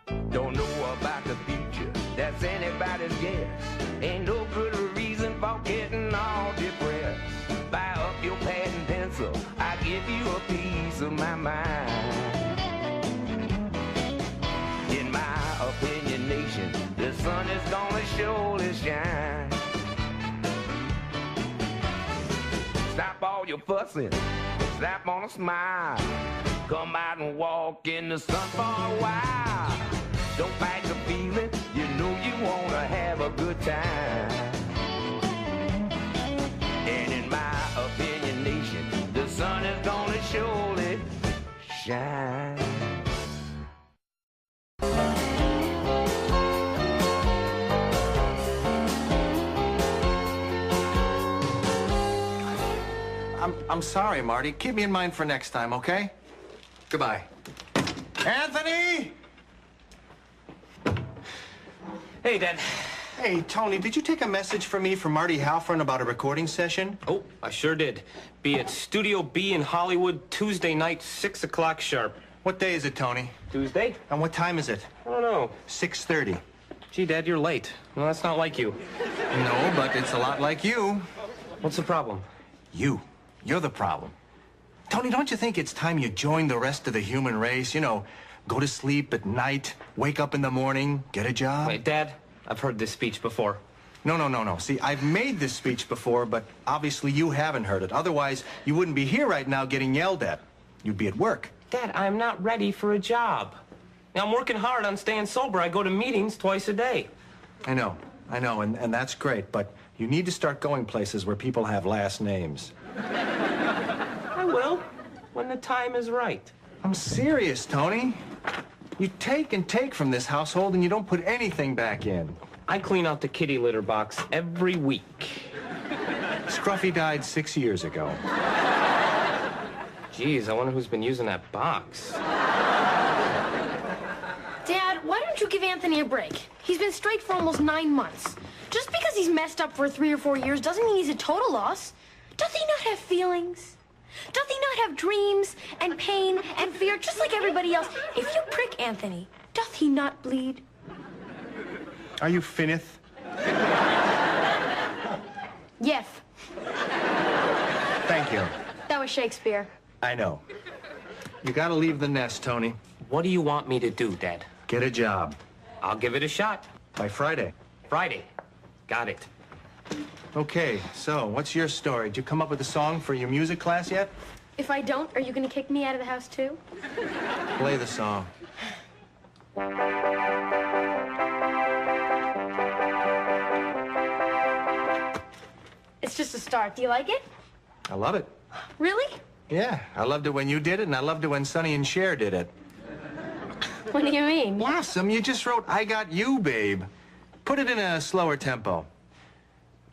Don't know about the future, that's anybody's guess. Ain't no good reason for getting all depressed. Buy up your pad and pencil, I give you a piece of my mind. In my opinion, nation, the sun is gonna surely shine. Stop all your fussing, slap on a smile. Come out and walk in the sun for a while. Don't fight the feeling, you know you wanna have a good time. And in my opinion, nation, the sun is gonna surely shine. I'm sorry, Marty. Keep me in mind for next time, okay? Goodbye. Anthony! Hey, Dad. Hey, Tony, did you take a message from me from Marty Halfron about a recording session? Oh, I sure did. Be at Studio B in Hollywood, Tuesday night, 6 o'clock sharp. What day is it, Tony? Tuesday? And what time is it? I don't know. 6:30. Gee, Dad, you're late. Well, that's not like you. No, but it's a lot like you. What's the problem? You. You're the problem. Tony, don't you think it's time you join the rest of the human race? You know, go to sleep at night, wake up in the morning, get a job? Wait, Dad, I've heard this speech before. No. See, I've made this speech before, but obviously you haven't heard it. Otherwise, you wouldn't be here right now getting yelled at. You'd be at work. Dad, I'm not ready for a job. Now, I'm working hard on staying sober. I go to meetings twice a day. I know, and that's great, but you need to start going places where people have last names. I will, when the time is right. I'm serious, Tony. You take and take from this household, and you don't put anything back in. I clean out the kitty litter box every week. Scruffy died 6 years ago. Geez, I wonder who's been using that box. Dad, why don't you give Anthony a break? He's been straight for almost 9 months. Just because he's messed up for 3 or 4 years doesn't mean he's a total loss. Doth he not have feelings? Doth he not have dreams and pain and fear just like everybody else? If you prick Anthony, doth he not bleed? Are you Finneth? Yes. Thank you. That was Shakespeare. I know. You gotta leave the nest, Tony. What do you want me to do, Dad? Get a job. I'll give it a shot. By Friday. Friday. Got it. Okay, so what's your story? Did you come up with a song for your music class yet? If I don't, are you going to kick me out of the house too? Play the song. It's just a start. Do you like it? I love it. Really? Yeah, I loved it when you did it, and I loved it when Sonny and Cher did it. What do you mean? Blossom, you just wrote I Got You, Babe. Put it in a slower tempo.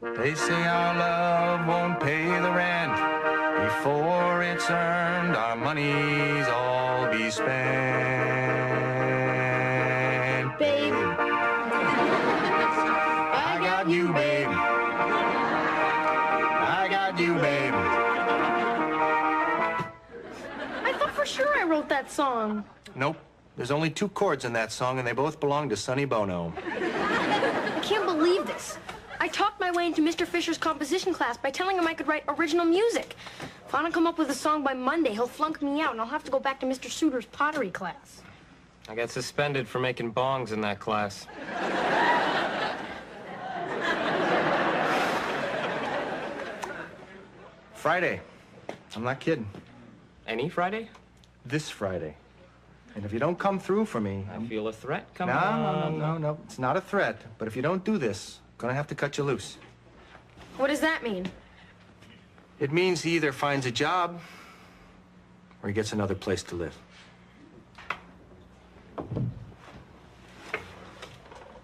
They say our love won't pay the rent. Before it's earned, our money's all be spent. Babe. I got you, babe. I got you, babe. I thought for sure I wrote that song. Nope. There's only 2 chords in that song, and they both belong to Sonny Bono. I can't believe this. I talked my way into Mr. Fisher's composition class by telling him I could write original music. If I don't come up with a song by Monday, he'll flunk me out, and I'll have to go back to Mr. Suter's pottery class. I got suspended for making bongs in that class. Friday. I'm not kidding. Any Friday? This Friday. And if you don't come through for me... I feel a threat coming on. No. It's not a threat. But if you don't do this, I'm gonna have to cut you loose. What does that mean? It means he either finds a job or he gets another place to live.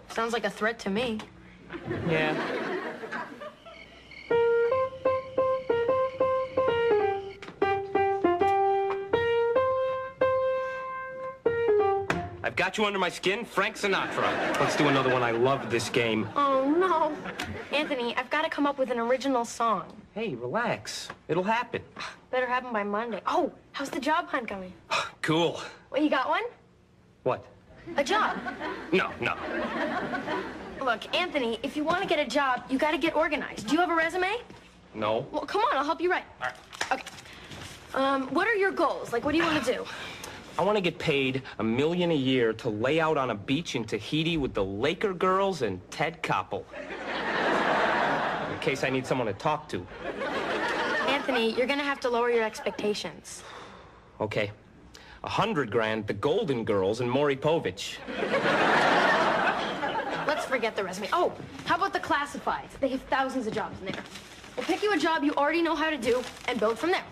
Sounds like a threat to me. Yeah. I've got you under my skin, Frank Sinatra. Let's do another one. I love this game. Oh, no. Anthony, I've got to come up with an original song. Hey, relax. It'll happen. Better happen by Monday. Oh, how's the job hunt going? Cool. Well, you got one? What? A job. No, no. Look, Anthony, if you want to get a job, you got to get organized. Do you have a resume? No. Well, come on, I'll help you write. All right. Okay. What are your goals? Like, what do you want to do? I want to get paid $1 million a year to lay out on a beach in Tahiti with the Laker girls and Ted Koppel. In case I need someone to talk to. Anthony, you're going to have to lower your expectations. Okay. 100 grand, the Golden Girls and Maury Povich. Let's forget the resume. Oh, how about the classifieds? They have thousands of jobs in there. We'll pick you a job you already know how to do and build from there.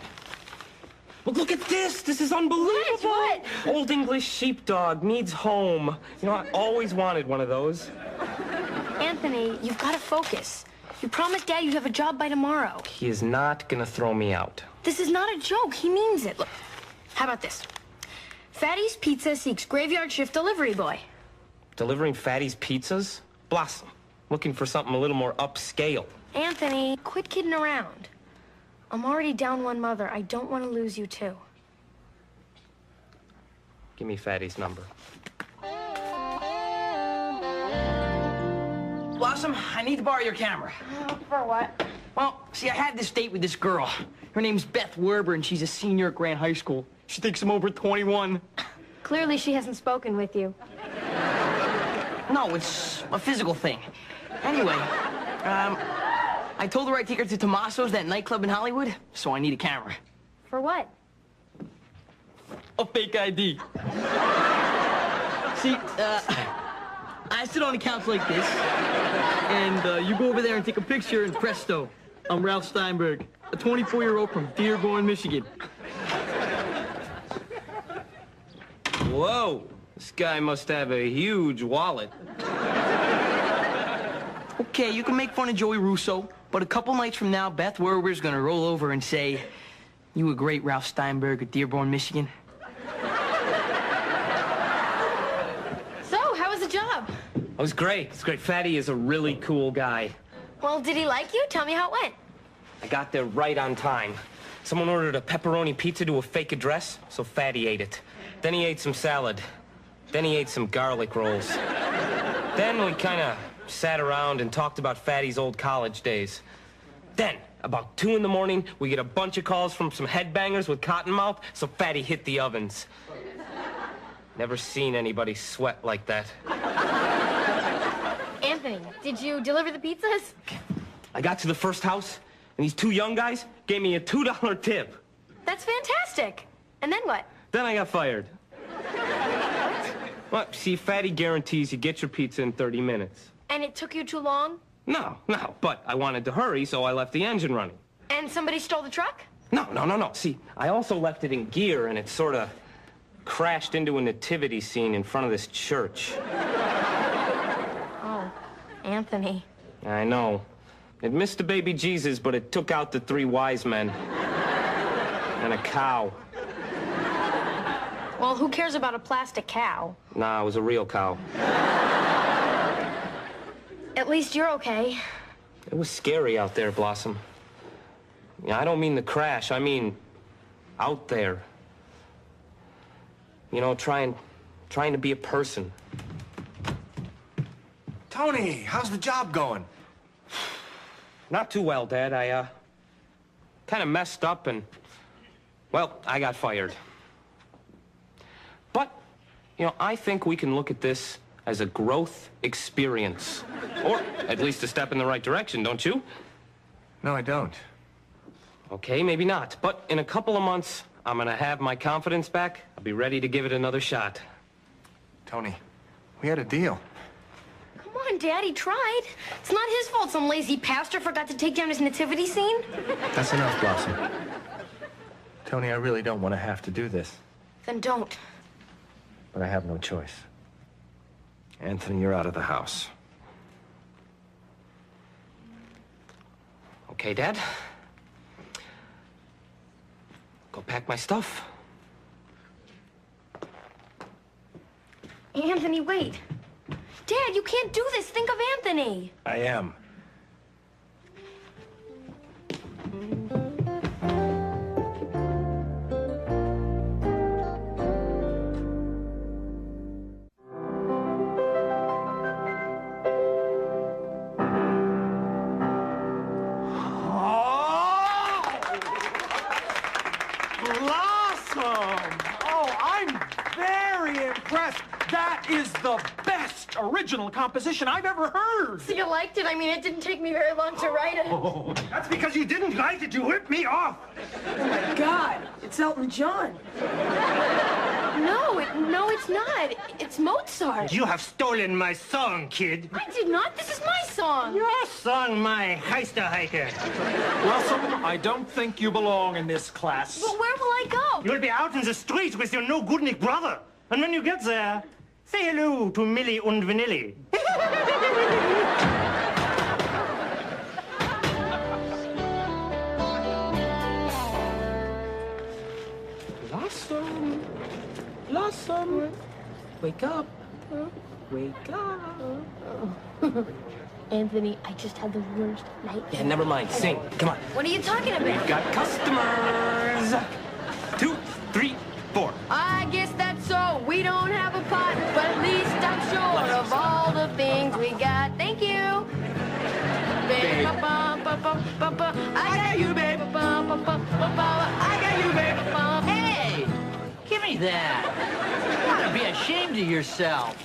Well, look at this. This is unbelievable. What? Old English sheepdog needs home. You know, I always wanted one of those. Anthony, you've got to focus. You promised Dad you'd have a job by tomorrow. He is not gonna throw me out. This is not a joke. He means it. Look, how about this? Fatty's Pizza seeks graveyard shift delivery boy. Delivering Fatty's pizzas? Blossom. Looking for something a little more upscale. Anthony, quit kidding around. I'm already down one mother. I don't want to lose you, too. Give me Fatty's number. Blossom, I need to borrow your camera. For what? Well, see, I had this date with this girl. Her name's Beth Werber, and she's a senior at Grant High School. She thinks I'm over 21. Clearly, she hasn't spoken with you. No, it's a physical thing. Anyway, I told her I'd take her to Tommaso's, that nightclub in Hollywood, so I need a camera. For what? A fake ID. See, I sit on a couch like this, and you go over there and take a picture, and presto, I'm Ralph Steinberg, a 24-year-old from Dearborn, Michigan. Whoa. This guy must have a huge wallet. Okay, you can make fun of Joey Russo, but a couple nights from now, Beth Werber's gonna roll over and say, "You were great, Ralph Steinberg of Dearborn, Michigan." So, how was the job? It was great. It's great. Fatty is a really cool guy. Well, did he like you? Tell me how it went. I got there right on time. Someone ordered a pepperoni pizza to a fake address, so Fatty ate it. Then he ate some salad. Then he ate some garlic rolls. Then we kind of sat around and talked about Fatty's old college days. Then, about 2 in the morning, we get a bunch of calls from some headbangers with cotton mouth, so Fatty hit the ovens. Never seen anybody sweat like that. Anthony, did you deliver the pizzas? I got to the first house, and these 2 young guys gave me a $2 tip. That's fantastic. And then what? Then I got fired. Well, see, Fatty guarantees you get your pizza in 30 minutes. And it took you too long? No, but I wanted to hurry, so I left the engine running. And somebody stole the truck? No. See, I also left it in gear, and it sort of crashed into a nativity scene in front of this church. Oh, Anthony. I know. It missed the baby Jesus, but it took out the 3 wise men. And a cow. Well, who cares about a plastic cow? Nah, it was a real cow. At least you're okay. It was scary out there, Blossom. Yeah, I don't mean the crash. I mean out there. You know, trying to be a person. Tony, how's the job going? Not too well, Dad. I, kind of messed up and, well, I got fired. But, you know, I think we can look at this as a growth experience. Or at least a step in the right direction, don't you? No, I don't. Okay, maybe not. But in a couple of months, I'm gonna have my confidence back. I'll be ready to give it another shot. Tony, we had a deal. Come on, Dad, he tried. It's not his fault some lazy pastor forgot to take down his nativity scene. That's enough, Blossom. Tony, I really don't want to have to do this. Then don't. But I have no choice. Anthony, you're out of the house. Okay, Dad. Go pack my stuff. Anthony, wait. Dad, you can't do this. Think of Anthony. I am. impressed. That is the best original composition I've ever heard. So you liked it? I mean, it didn't take me very long to write it. Oh, that's because you didn't like it. You ripped me off. Oh my God, it's Elton John. No, it's not. It's Mozart. You have stolen my song, kid. I did not. This is my song. Your song, my Heisterhiker. Blossom, I don't think you belong in this class. But where will I go? You'll be out in the street with your no-good-nick brother. And when you get there, say hello to Millie und Vanilli. Blossom. Blossom. Wake up. Wake up. Anthony, I just had the worst night. Yeah, never mind. Sing. Come on. What are you talking about? We've got customers. 2, 3, 4. I guess that's so. We don't have a pot, but at least I'm sure of all the things we got. Thank you. Babe. I got you, babe. I got you, babe. Hey! Give me that. You ought to be ashamed of yourself.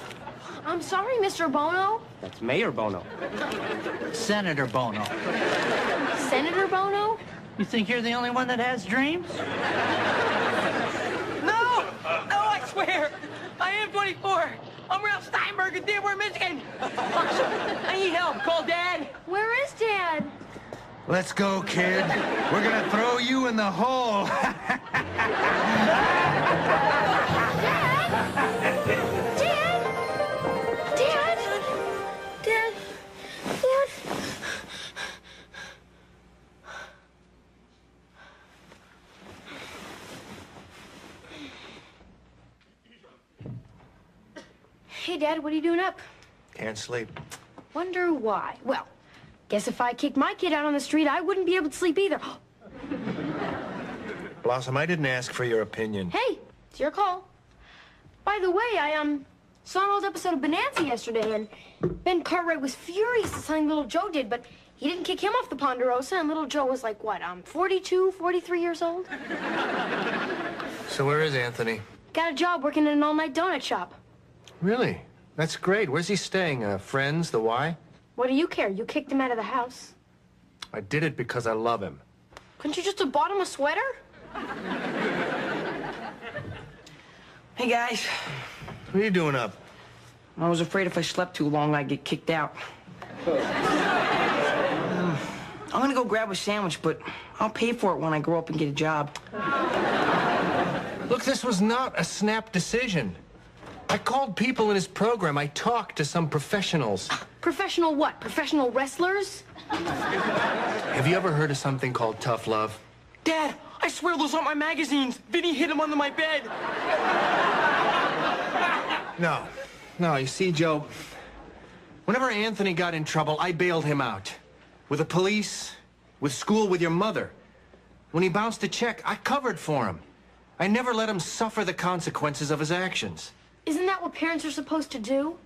I'm sorry, Mr. Bono. That's Mayor Bono. Senator Bono. Senator Bono? You think you're the only one that has dreams? No! No, I swear! I am 24! I'm Ralph Steinberg in Dearborn, Michigan! I need help. Call Dad. Where is Dad? Let's go, kid. We're gonna throw you in the hole. Dad? Dad? Dad? Dad? Dad? Hey, Dad, what are you doing up? Can't sleep. Wonder why. Well, guess if I kicked my kid out on the street, I wouldn't be able to sleep either. Blossom, I didn't ask for your opinion. Hey, it's your call. By the way, I saw an old episode of Bonanza yesterday, and Ben Cartwright was furious at something Little Joe did, but he didn't kick him off the Ponderosa, and Little Joe was like, what, 42, 43 years old? So where is Anthony? Got a job working in an all-night donut shop. Really? That's great. Where's he staying? Friends, the Y? What do you care? You kicked him out of the house. I did it because I love him. Couldn't you just have bought him a sweater? Hey, guys. What are you doing up? I was afraid if I slept too long, I'd get kicked out. I'm gonna go grab a sandwich, but I'll pay for it when I grow up and get a job. Look, this was not a snap decision. I called people in his program. I talked to some professionals. Professional what? Professional wrestlers? Have you ever heard of something called tough love? Dad, I swear those aren't my magazines. Vinny hid them under my bed. No, you see, Joe, whenever Anthony got in trouble, I bailed him out. With the police, with school, with your mother. When he bounced a check, I covered for him. I never let him suffer the consequences of his actions. Isn't that what parents are supposed to do?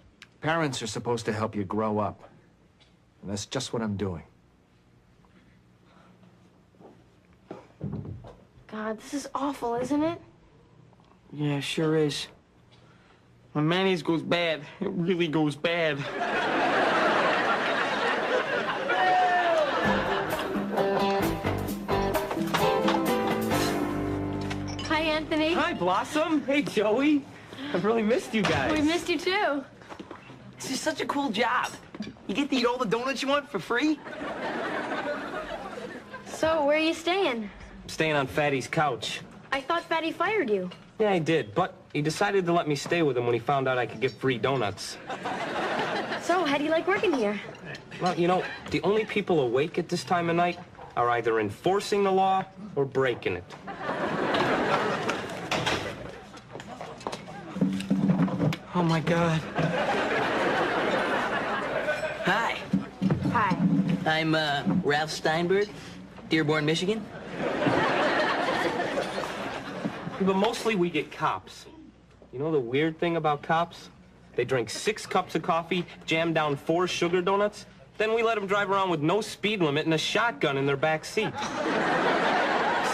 Parents are supposed to help you grow up. And that's just what I'm doing. God, this is awful, isn't it? Yeah, sure is. When mayonnaise goes bad, it really goes bad. Hi, Anthony. Hi, Blossom. Hey, Joey. I've really missed you guys. We missed you, too. This is such a cool job. You get to eat all the donuts you want for free. So, where are you staying? Staying on Fatty's couch. I thought Fatty fired you. Yeah, I did, but he decided to let me stay with him when he found out I could get free donuts. So, how do you like working here? Well, you know, the only people awake at this time of night are either enforcing the law or breaking it. Oh, my God. Hi. Hi. I'm, Ralph Steinberg, Dearborn, Michigan. But mostly we get cops. You know the weird thing about cops? They drink 6 cups of coffee, jam down 4 sugar donuts, then we let them drive around with no speed limit and a shotgun in their back seat.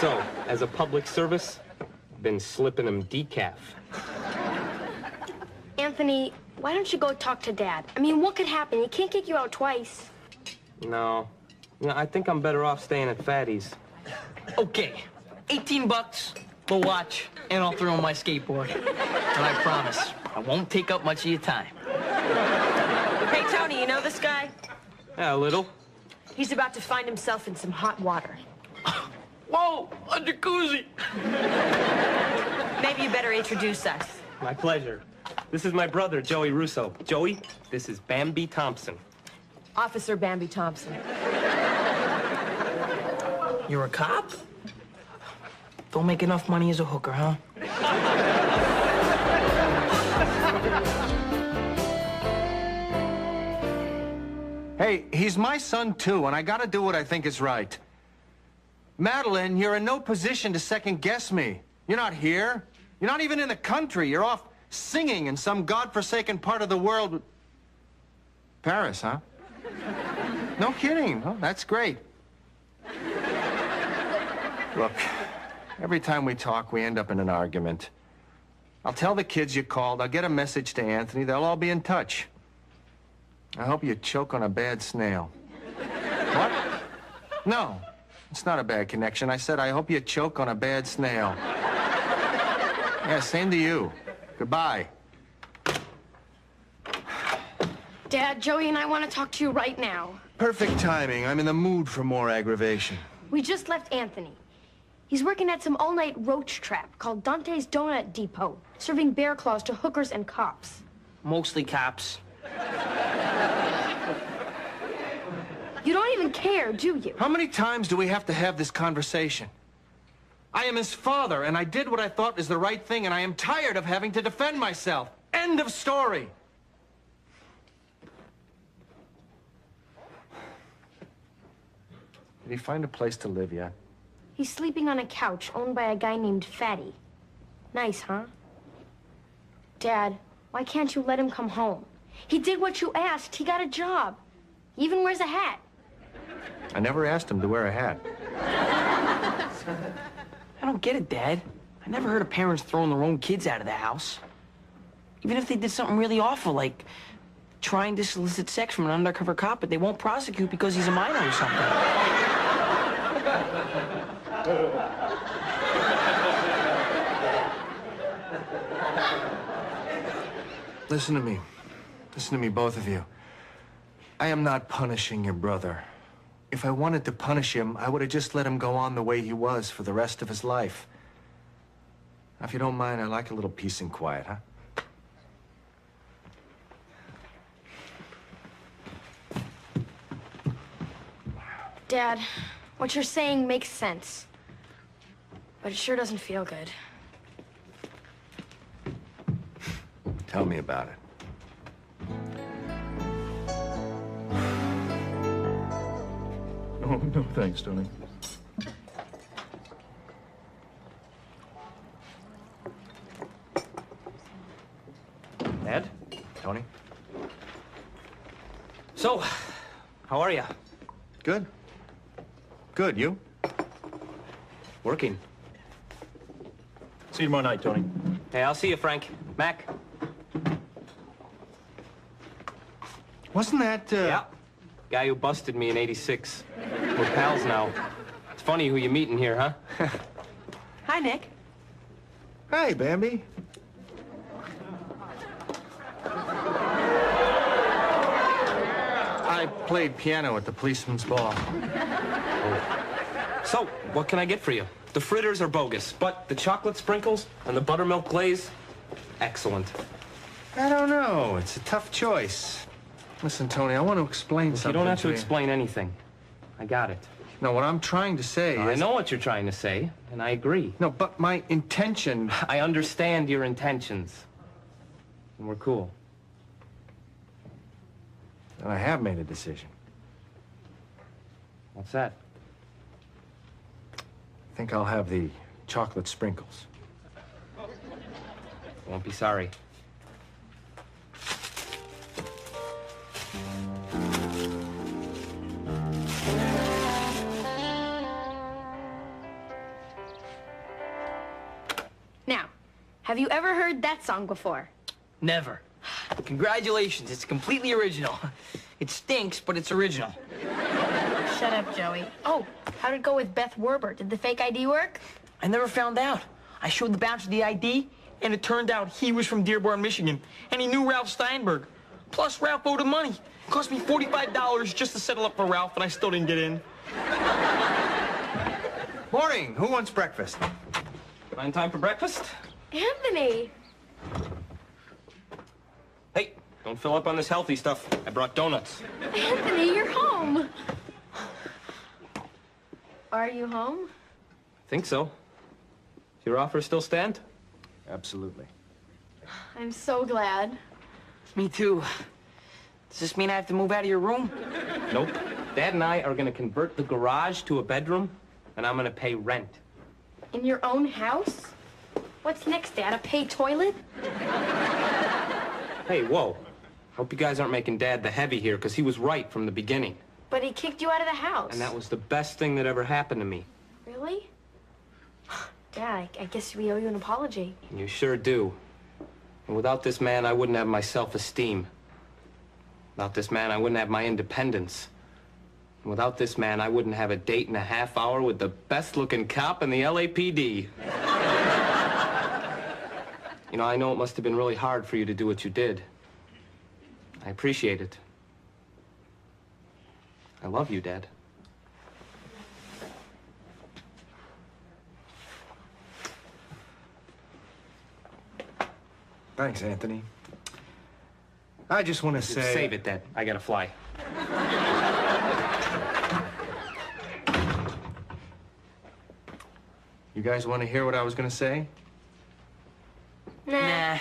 So, as a public service, been slipping them decaf. Anthony, why don't you go talk to Dad? I mean, what could happen? He can't kick you out twice. No. I think I'm better off staying at Fatty's. Okay, 18 bucks, the watch, and I'll throw in my skateboard. And I promise, I won't take up much of your time. Hey, Tony, you know this guy? Yeah, a little. He's about to find himself in some hot water. Whoa, a jacuzzi! Maybe you better introduce us. My pleasure. This is my brother, Joey Russo. Joey, this is Bambi Thompson. Officer Bambi Thompson. You're a cop? Don't make enough money as a hooker, huh? Hey, he's my son, too, and I gotta do what I think is right. Madeline, you're in no position to second-guess me. You're not here. You're not even in the country. You're off singing in some godforsaken part of the world. Paris, huh? No kidding. Oh, that's great. Look, every time we talk, we end up in an argument. I'll tell the kids you called. I'll get a message to Anthony. They'll all be in touch. I hope you choke on a bad snail. What? No, it's not a bad connection. I said I hope you choke on a bad snail. Yeah, same to you. Goodbye. Dad, Joey and I want to talk to you right now. Perfect timing. I'm in the mood for more aggravation. We just left Anthony. He's working at some all-night roach trap called Dante's Donut Depot, serving bear claws to hookers and cops. Mostly cops. You don't even care, do you? How many times do we have to have this conversation? I am his father, and I did what I thought was the right thing, and I am tired of having to defend myself. End of story. Did he find a place to live yet? He's sleeping on a couch owned by a guy named Fatty. Nice, huh? Dad, why can't you let him come home? He did what you asked. He got a job. He even wears a hat. I never asked him to wear a hat. I don't get it, Dad. I never heard of parents throwing their own kids out of the house. Even if they did something really awful, like trying to solicit sex from an undercover cop, but they won't prosecute because he's a minor or something. Listen to me. Listen to me, both of you. I am not punishing your brother. If I wanted to punish him, I would have just let him go on the way he was for the rest of his life. Now, if you don't mind, I like a little peace and quiet, huh? Dad, what you're saying makes sense. But it sure doesn't feel good. Tell me about it. Oh, no, thanks, Tony. Dad? Tony? So, how are you? Good. Good, you? Working. See you tomorrow night, Tony. Hey, I'll see you, Frank. Mac? Wasn't that, Yeah. Guy who busted me in '86. We're pals now. It's funny who you meet in here, huh? Hi, Nick. Hey, Bambi. I played piano at the policeman's ball. So, what can I get for you? The fritters are bogus, but the chocolate sprinkles and the buttermilk glaze, excellent. I don't know. It's a tough choice. Listen, Tony, I want to explain something. You don't have to you. explain anything. I got it. No, what I'm trying to say I is... know what you're trying to say, and I agree. No, but my intention... I understand your intentions. And we're cool. And I have made a decision. What's that? I think I'll have the chocolate sprinkles. Won't be sorry. Now, have you ever heard that song before? Never. Congratulations, it's completely original. It stinks, but it's original. Shut up, Joey. Oh, how'd it go with Beth Werber? Did the fake ID work? I never found out. I showed the bouncer the ID, and it turned out he was from Dearborn, Michigan, and he knew Ralph Steinberg. Plus, Ralph owed him money. It cost me $45 just to settle up for Ralph, and I still didn't get in. Morning. Who wants breakfast? Find time for breakfast? Anthony! Hey, don't fill up on this healthy stuff. I brought donuts. Anthony, you're home. Are you home? Think so. Does your offer still stand? Absolutely. I'm so glad. Me too. Does this mean I have to move out of your room? Nope. Dad and I are gonna convert the garage to a bedroom, and I'm gonna pay rent. In your own house? What's next, Dad? A paid toilet? Hey, whoa. Hope you guys aren't making Dad the heavy here, because he was right from the beginning. But he kicked you out of the house. And that was the best thing that ever happened to me. Really? Dad, I guess we owe you an apology. And you sure do. And without this man, I wouldn't have my self-esteem. Without this man, I wouldn't have my independence. And without this man, I wouldn't have a date in a half hour with the best-looking cop in the LAPD. You know, I know it must have been really hard for you to do what you did. I appreciate it. I love you, Dad. Thanks, Anthony. I just want to say... Save it, Dad. I gotta fly. You guys want to hear what I was going to say? Nah. Nah.